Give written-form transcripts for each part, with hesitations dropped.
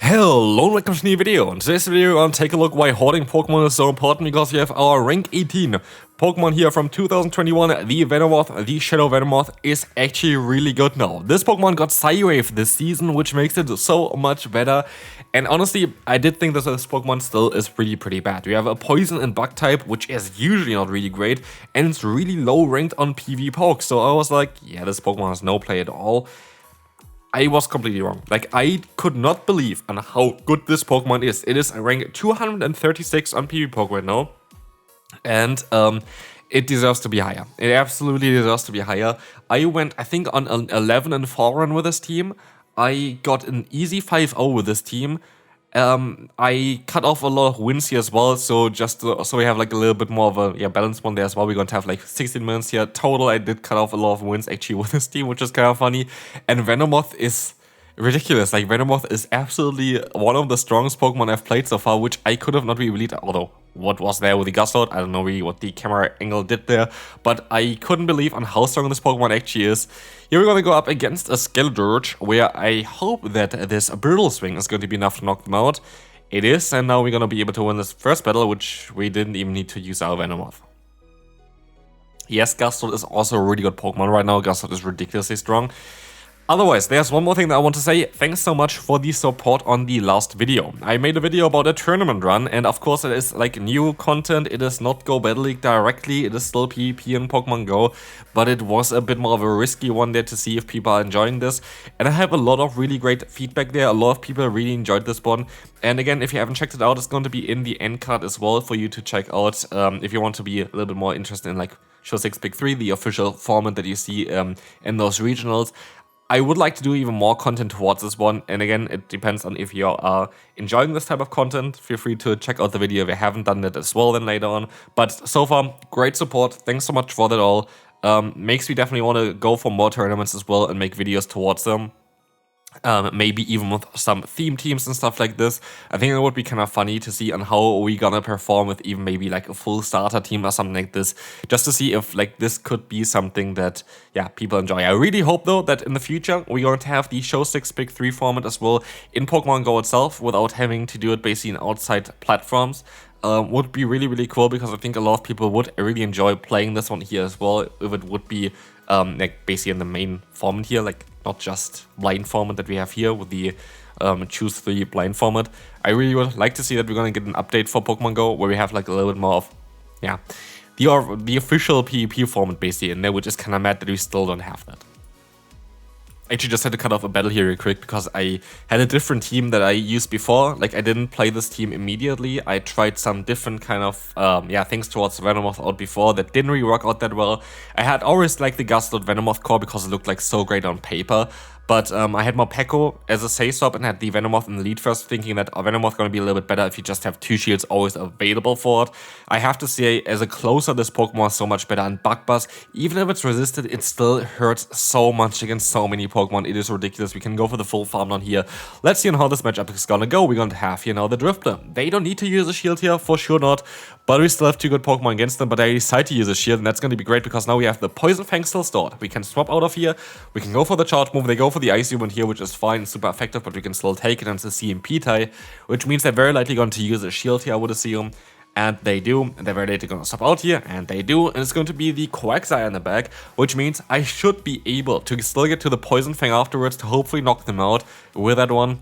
Hello and welcome to a new video. In today's video, we're going to take a look why hoarding Pokemon is so important, because we have our rank 18 Pokemon here from 2021. The Venomoth, the Shadow Venomoth, is actually really good now. This Pokemon got Psywave this season, which makes it so much better. And honestly, I did think that this Pokemon still is pretty bad. We have a Poison and Bug type, which is usually not really great, and it's really low ranked on PvPoke. So I was like, yeah, this Pokemon has no play at all. I was completely wrong. Like, I could not believe on how good this Pokemon is. It is rank 236 on PvPoke right now. And it deserves to be higher. It absolutely deserves to be higher. I went, I think, on an 11 and 4 run with this team. I got an easy 5-0 with this team. I cut off a lot of wins here as well, so just so we have like a little bit more of a balanced one there as well. We're going to have like 16 wins here total. I did cut off a lot of wins actually with this team, which is kind of funny. And Venomoth is ridiculous. Like, Venomoth is absolutely one of the strongest Pokemon I've played so far, which I could have not really believed. Although what was there with the Lostheart, I don't know really what the camera angle did there, but I couldn't believe on how strong this Pokemon actually is. Here we're going to go up against a Skeledirge, where I hope that this Brutal Swing is going to be enough to knock them out. It is, and now we're going to be able to win this first battle, which we didn't even need to use our Venomoth. Yes, Lostheart is also a really good Pokemon right now. Lostheart is ridiculously strong. Otherwise, there's one more thing that I want to say. Thanks so much for the support on the last video. I made a video about a tournament run, and of course it is like new content. It is not Go Battle League directly, it is still PvP in Pokemon Go, but it was a bit more of a risky one there to see if people are enjoying this. And I have a lot of really great feedback there. A lot of people really enjoyed this one. And again, if you haven't checked it out, it's going to be in the end card as well for you to check out if you want to be a little bit more interested in like Show 6 Pick 3, the official format that you see in those regionals. I would like to do even more content towards this one, and again, it depends on if you are enjoying this type of content. Feel free to check out the video if you haven't done that as well then later on. But so far, great support. Thanks so much for that all. Makes me definitely want to go for more tournaments as well and make videos towards them. Maybe even with some theme teams and stuff like this. I think it would be kind of funny to see on how we gonna perform with even maybe like a full starter team or something like this, just to see if like this could be something that people enjoy. I really hope though that in the future we're going to have the Show 6 Pick 3 format as well in Pokemon Go itself, without having to do it basically in outside platforms. Would be really cool, because I think a lot of people would really enjoy playing this one here as well if it would be like basically in the main format here, like not just blind format that we have here with the choose 3 blind format. I really would like to see that we're gonna get an update for Pokemon Go where we have like a little bit more of the official PvP format basically in there, which is kind of mad that we still don't have that. I actually just had to cut off a battle here real quick because I had a different team that I used before. Like, I didn't play this team immediately. I tried some different kind of things towards Venomoth out before that didn't really work out that well. I had always liked the Lostheart Venomoth core because it looked like so great on paper. But I had more Peko as a safe swap and had the Venomoth in the lead first, thinking that Venomoth going to be a little bit better if you just have 2 shields always available for it. I have to say, as a closer, this Pokemon is so much better. And Bug Buzz, even if it's resisted, it still hurts so much against so many Pokemon. It is ridiculous. We can go for the full farm down here. Let's see on how this matchup is going to go. We're going to have here now the Drifter. They don't need to use a shield here, for sure not. But we still have 2 good Pokemon against them. But I decide to use a shield, and that's going to be great because now we have the Poison Fang still stored. We can swap out of here. We can go for the charge move. They go for the Ice Human here, which is fine, super effective, but we can still take it into CMP tie, which means they're very likely going to use a shield here, I would assume. And they do, and they're very likely going to stop out here, and they do, and it's going to be the Quagsire in the back, which means I should be able to still get to the Poison Fang afterwards to hopefully knock them out with that one.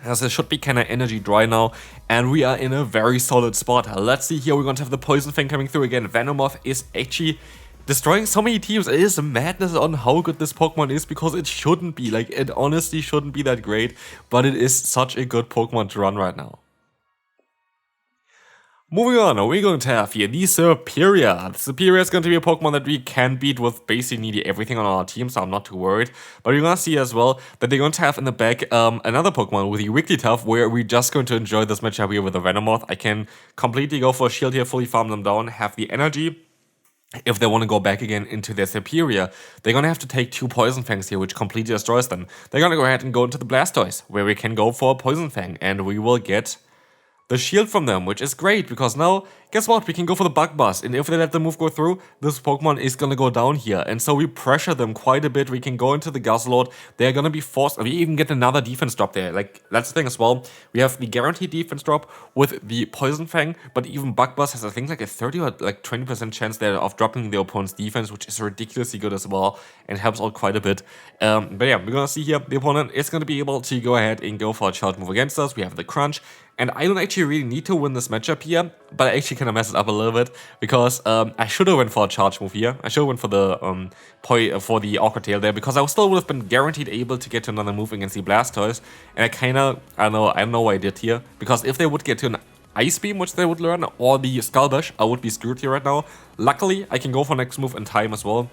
As it should be kind of energy dry now, and we are in a very solid spot. Let's see here, we're going to have the Poison Fang coming through again. Venomoth is actually destroying so many teams. It is madness on how good this Pokemon is, because it shouldn't be. Like, it honestly shouldn't be that great, but it is such a good Pokemon to run right now. Moving on, we're going to have here the Serperior. The Serperior is going to be a Pokemon that we can beat with basically nearly everything on our team, so I'm not too worried. But we're going to see as well that they're going to have in the back another Pokemon with the Wigglytuff, where we're just going to enjoy this matchup here with the Venomoth. I can completely go for a shield here, fully farm them down, have the energy. If they want to go back again into their Serperior, they're going to have to take 2 Poison Fangs here, which completely destroys them. They're going to go ahead and go into the Blastoise, where we can go for a Poison Fang, and we will get the shield from them, which is great, because now guess what? We can go for the Bug Buzz, and if they let the move go through, this Pokemon is gonna go down here. And so we pressure them quite a bit. We can go into the Guzzlord. They're gonna be forced. We even get another defense drop there. Like, that's the thing as well. We have the guaranteed defense drop with the Poison Fang, but even Bug Buzz has, I think, like a 30 or like 20% chance there of dropping the opponent's defense, which is ridiculously good as well, and helps out quite a bit. But yeah, we're gonna see here, the opponent is gonna be able to go ahead and go for a charge move against us. We have the Crunch. And I don't actually really need to win this matchup here, but I actually kind of messed it up a little bit, because I should have went for a charge move here. I should have went for the Awkward Tail there, because I still would have been guaranteed able to get to another move against the Blastoise. And I don't know what I did here, because if they would get to an Ice Beam, which they would learn, or the Skull Bash, I would be screwed here right now. Luckily, I can go for next move in time as well,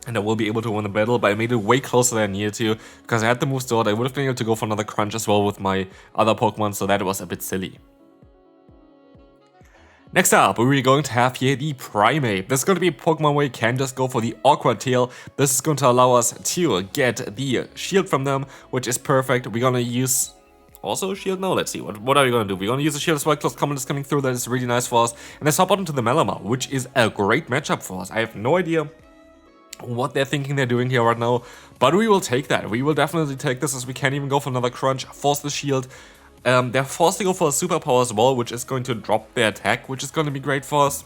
and I will be able to win the battle, but I made it way closer than I needed to, because I had the move stored. I would have been able to go for another Crunch as well with my other Pokemon, so that was a bit silly. Next up, we're going to have here the Primeape. This is going to be a Pokemon where you can just go for the Awkward Tail. This is going to allow us to get the shield from them, which is perfect. We're going to use also a shield now. Let's see, what are we going to do? We're going to use a shield as well. Close Comment is coming through. That is really nice for us. And let's hop out into the Malamar, which is a great matchup for us. I have no idea what they're thinking they're doing here right now, but we will take that. We will definitely take this, as we can't even go for another Crunch, force the shield. They're forced to go for a Superpower as well, which is going to drop their attack, which is going to be great for us.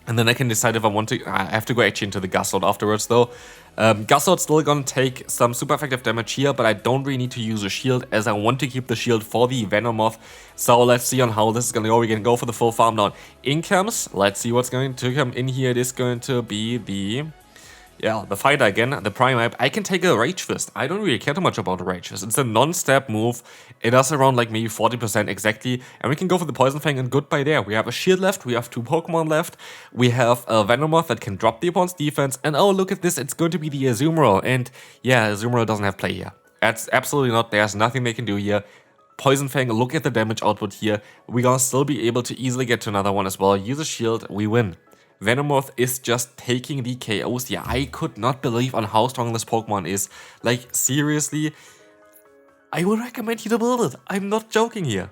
And then I can decide if I want to. I have to go actually into the Guzzlord afterwards though. Guzzlord's still gonna take some super effective damage here, but I don't really need to use a shield, as I want to keep the shield for the Venomoth. So let's see on how this is gonna go. We can go for the full farm down. In comes, let's see what's going to come in here. It is going to be the fighter again, the Primeape. I can take a Rage Fist. I don't really care too much about a Rage Fist. It's a non-stab move. It does around like maybe 40% exactly. And we can go for the Poison Fang, and goodbye there. We have a shield left. We have 2 Pokemon left. We have a Venomoth that can drop the opponent's defense. And oh, look at this. It's going to be the Azumarill. And yeah, Azumarill doesn't have play here. That's absolutely not. There's nothing they can do here. Poison Fang, look at the damage output here. We're gonna still be able to easily get to another one as well. Use a shield. We win. Venomoth is just taking the KOs here. I could not believe on how strong this Pokemon is. Like, seriously, I would recommend you to build it. I'm not joking here.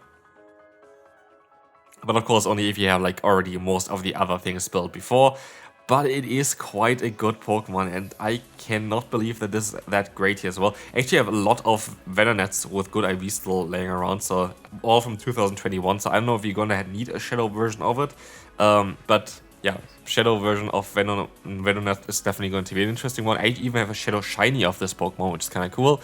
But of course, only if you have like already most of the other things built before. But it is quite a good Pokemon, and I cannot believe that this is that great here as well. Actually, I have a lot of Venonats with good IV still laying around, so all from 2021. So I don't know if you're gonna need a Shadow version of it, but yeah, Shadow version of Venonat is definitely going to be an interesting one. I even have a Shadow Shiny of this Pokemon, which is kind of cool.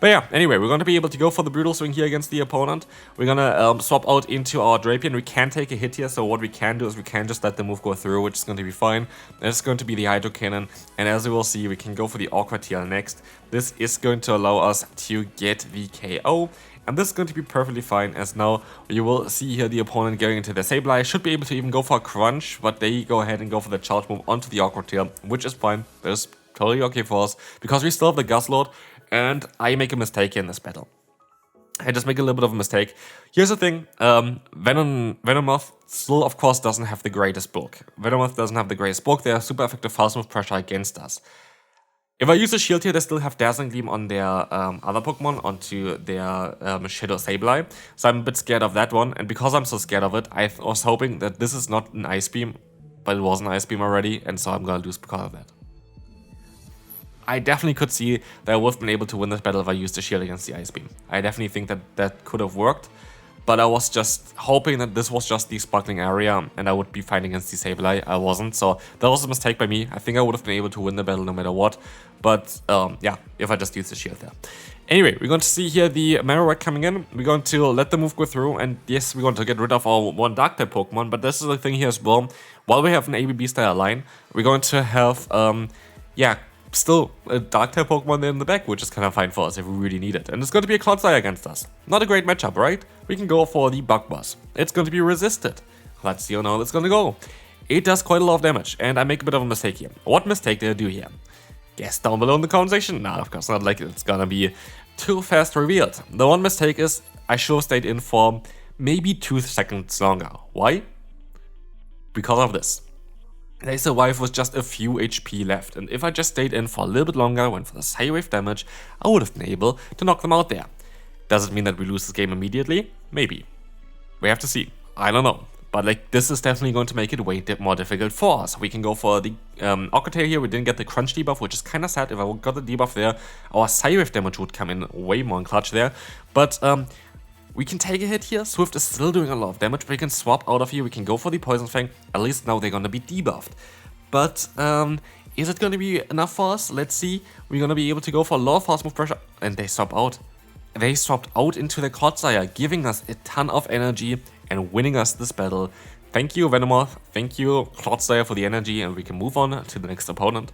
But yeah, anyway, we're going to be able to go for the Brutal Swing here against the opponent. We're going to swap out into our Drapion. We can take a hit here, so what we can do is we can just let the move go through, which is going to be fine. And it's going to be the Hydro Cannon, and as you will see, we can go for the Awkward Tail next. This is going to allow us to get the KO. And this is going to be perfectly fine, as now you will see here the opponent going into the Sableye. Should be able to even go for a Crunch, but they go ahead and go for the charge move onto the Awkward Tail, which is fine. That is totally okay for us, because we still have the Guzzlord, and I make a mistake here in this battle. I just make a little bit of a mistake. Here's the thing, Venomoth still, of course, doesn't have the greatest bulk. Venomoth doesn't have the greatest bulk. They are super effective fast move pressure against us. If I use a shield here, they still have Dazzling Gleam on their other Pokemon, onto their Shadow Sableye. So I'm a bit scared of that one, and because I'm so scared of it, I was hoping that this is not an Ice Beam, but it was an Ice Beam already, and so I'm gonna lose because of that. I definitely could see that I would have been able to win this battle if I used a shield against the Ice Beam. I definitely think that that could have worked, but I was just hoping that this was just the sparkling area and I would be fighting against the Sableye. I wasn't, so that was a mistake by me. I think I would have been able to win the battle no matter what, but yeah, if I just used the shield there. Anyway, we're going to see here the Marowak coming in. We're going to let the move go through, and yes, we're going to get rid of our one Dark-type Pokemon, but this is the thing here as well. While we have an ABB-style line, we're going to have, yeah, still a Dark-type Pokemon there in the back, which is kind of fine for us if we really need it. And it's going to be a Clodsire against us. Not a great matchup, right? We can go for the Bug Buzz. It's going to be resisted. Let's see how it's going to go. It does quite a lot of damage, and I make a bit of a mistake here. What mistake did I do here? Guess down below in the comment section. Nah, of course not, like it's gonna be too fast revealed. The one mistake is I should have stayed in for maybe 2 seconds longer. Why? Because of this. They survived with just a few HP left, and if I just stayed in for a little bit longer, went for the Psywave damage, I would have been able to knock them out there. Does it mean that we lose this game immediately? Maybe. We have to see. I don't know. But like, this is definitely going to make it way more difficult for us. We can go for the Occotail here. We didn't get the Crunch debuff, which is kind of sad. If I got the debuff there, our Psywave damage would come in way more in clutch there. But we can take a hit here. Swift is still doing a lot of damage, but we can swap out of here. We can go for the Poison Fang. At least now they're going to be debuffed. But is it going to be enough for us? Let's see. We're going to be able to go for a lot of fast move pressure. And they swap out. They swapped out into the Clodsire, giving us a ton of energy and winning us this battle. Thank you, Venomoth. Thank you, Clodsire, for the energy. And we can move on to the next opponent.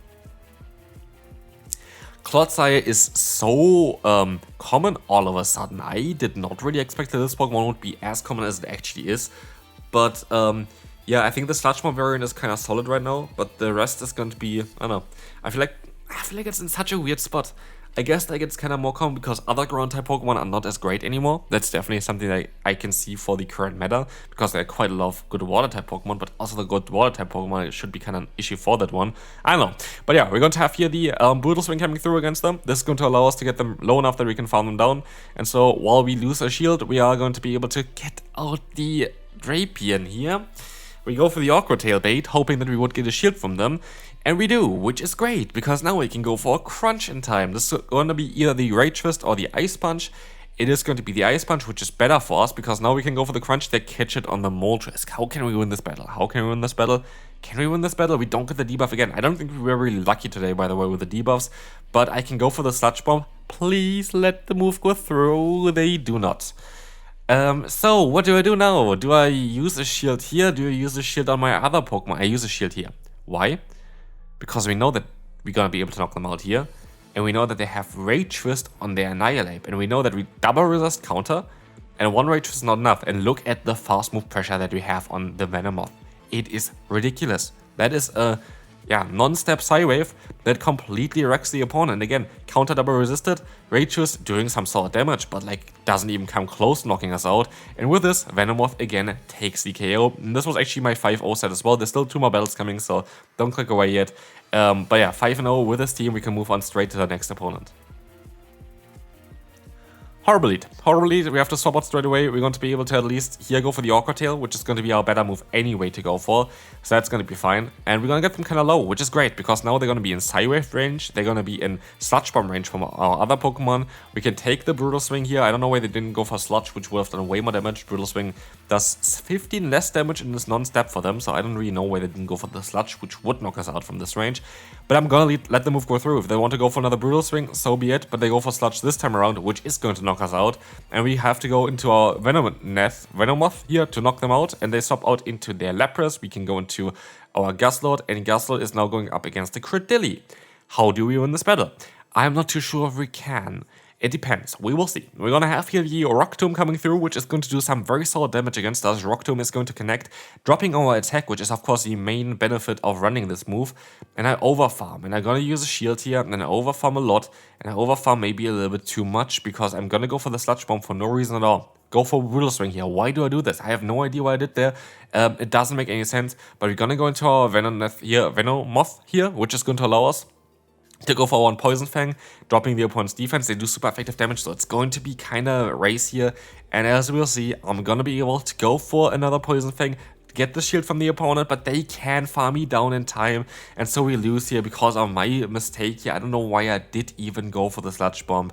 Clodsire is so common all of a sudden. I did not really expect that this Pokemon would be as common as it actually is. But yeah, I think the Sludge Bomb variant is kind of solid right now. But the rest is going to be, I don't know. I feel like it's in such a weird spot. I guess like it's kind of more common because other ground type Pokemon are not as great anymore. That's definitely something that I can see for the current meta, because there are quite a lot of good water type Pokemon, but also the good water type Pokemon, it should be kind of an issue for that one. I don't know. But yeah, we're going to have here the Brutal Swing coming through against them. This is going to allow us to get them low enough that we can farm them down. And so while we lose a shield, we are going to be able to get out the Drapion here. We go for the Awkward Tail bait, hoping that we would get a shield from them. And we do, which is great, because now we can go for a Crunch in time. This is going to be either the Rage Fist or the Ice Punch. It is going to be the Ice Punch, which is better for us, because now we can go for the Crunch that catch it on the Moltres. How can we win this battle? How can we win this battle? Can we win this battle? We don't get the debuff again. I don't think we were really lucky today, by the way, with the debuffs. But I can go for the Sludge Bomb. Please let the move go through. They do not. So what do I do now? Do I use a shield here? Do I use a shield on my other Pokemon? I use a shield here. Why? Because we know that we're gonna be able to knock them out here. And we know that they have Rage Twist on their Annihilate. And we know that we double resist counter. And one Rage Twist is not enough. And look at the fast move pressure that we have on the Venomoth. It is ridiculous. That is a non-step Psywave that completely wrecks the opponent. Again, counter double resisted, Rage Twist doing some sort of damage, but like doesn't even come close to knocking us out. And with this, Venomoth again takes the KO. And this was actually my 5-0 set as well. There's still 2 more battles coming, so don't click away yet. But yeah, 5-0 with this team, we can move on straight to the next opponent. Horrible lead, we have to swap out straight away. We're going to be able to at least here go for the Awkward Tail, which is going to be our better move anyway to go for. So that's going to be fine. And we're going to get them kind of low, which is great, because now they're going to be in Psywave range. They're going to be in Sludge Bomb range from our other Pokemon. We can take the Brutal Swing here. I don't know why they didn't go for Sludge, which would have done way more damage. Brutal Swing does 15 less damage in this non-step for them, so I don't really know why they didn't go for the Sludge, which would knock us out from this range. But I'm going to let the move go through. If they want to go for another Brutal Swing, so be it. But they go for Sludge this time around, which is going to knock us out. And we have to go into our Venomoth here to knock them out. And they swap out into their Lapras. We can go into our Guzzlord. And Guzzlord is now going up against the Credilli. How do we win this battle? I'm not too sure if we can. It depends. We will see. We're going to have here the Rock Tomb coming through, which is going to do some very solid damage against us. Rock Tomb is going to connect, dropping our attack, which is of course the main benefit of running this move. And I overfarm, and I'm going to use a shield here, and I overfarm a lot, and I overfarm maybe a little bit too much, because I'm going to go for the Sludge Bomb for no reason at all. Go for Brutal Swing here. Why do I do this? I have no idea why I did there. It doesn't make any sense, but we're going to go into our Venomoth here, which is going to allow us to go for one Poison Fang, dropping the opponent's defense. They do super effective damage, so it's going to be kind of a race here. And as we'll see, I'm going to be able to go for another Poison Fang, get the shield from the opponent, but they can farm me down in time. And so we lose here because of my mistake here. I don't know why I did even go for the Sludge Bomb,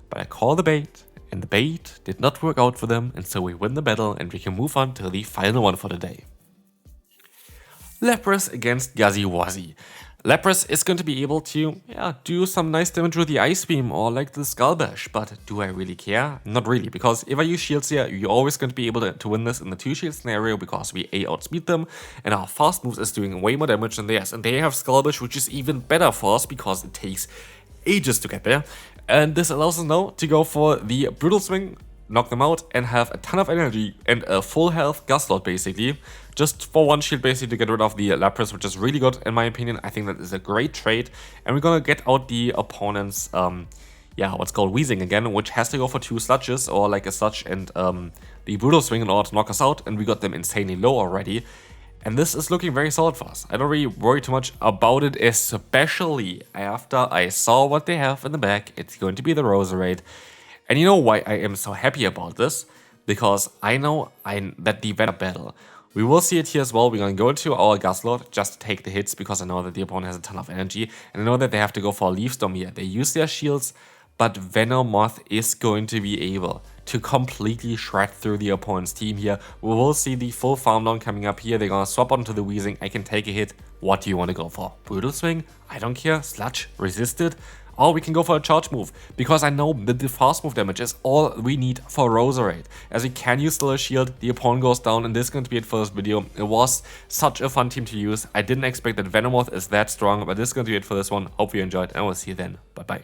but I call the bait, and the bait did not work out for them. And so we win the battle, and we can move on to the final one for the day. Lapras against Guzzy Wuzzy. Lapras is going to be able to do some nice damage with the Ice Beam or like the Skull Bash, but do I really care? Not really, because if I use shields here, you're always going to be able to win this in the 2-shield scenario, because we outspeed them, and our fast moves is doing way more damage than theirs, and they have Skull Bash, which is even better for us because it takes ages to get there. And this allows us now to go for the Brutal Swing, knock them out, and have a ton of energy and a full health Guzzlord basically. Just for one shield basically to get rid of the Lapras, which is really good in my opinion. I think that is a great trade. And we're gonna get out the opponent's, what's called Weezing again, which has to go for 2 Sludges, or like a Sludge and the Brutal Swing in order to knock us out. And we got them insanely low already. And this is looking very solid for us. I don't really worry too much about it, especially after I saw what they have in the back. It's going to be the Roserade. And you know why I am so happy about this? Because I know that the Venom battle We will see it here as well. We're going to go into our Guzzlord just to take the hits because I know that the opponent has a ton of energy. And I know that they have to go for a Leaf Storm here. They use their shields, but Venomoth is going to be able to completely shred through the opponent's team here. We will see the full farm down coming up here. They're going to swap onto the Weezing. I can take a hit. What do you want to go for? Brutal Swing? I don't care. Sludge? Resisted? Or we can go for a charge move, because I know that the fast move damage is all we need for Roserade. As we can use still a shield, the opponent goes down, and this is going to be it for this video. It was such a fun team to use. I didn't expect that Venomoth is that strong, but this is going to be it for this one. Hope you enjoyed, and we'll see you then. Bye bye.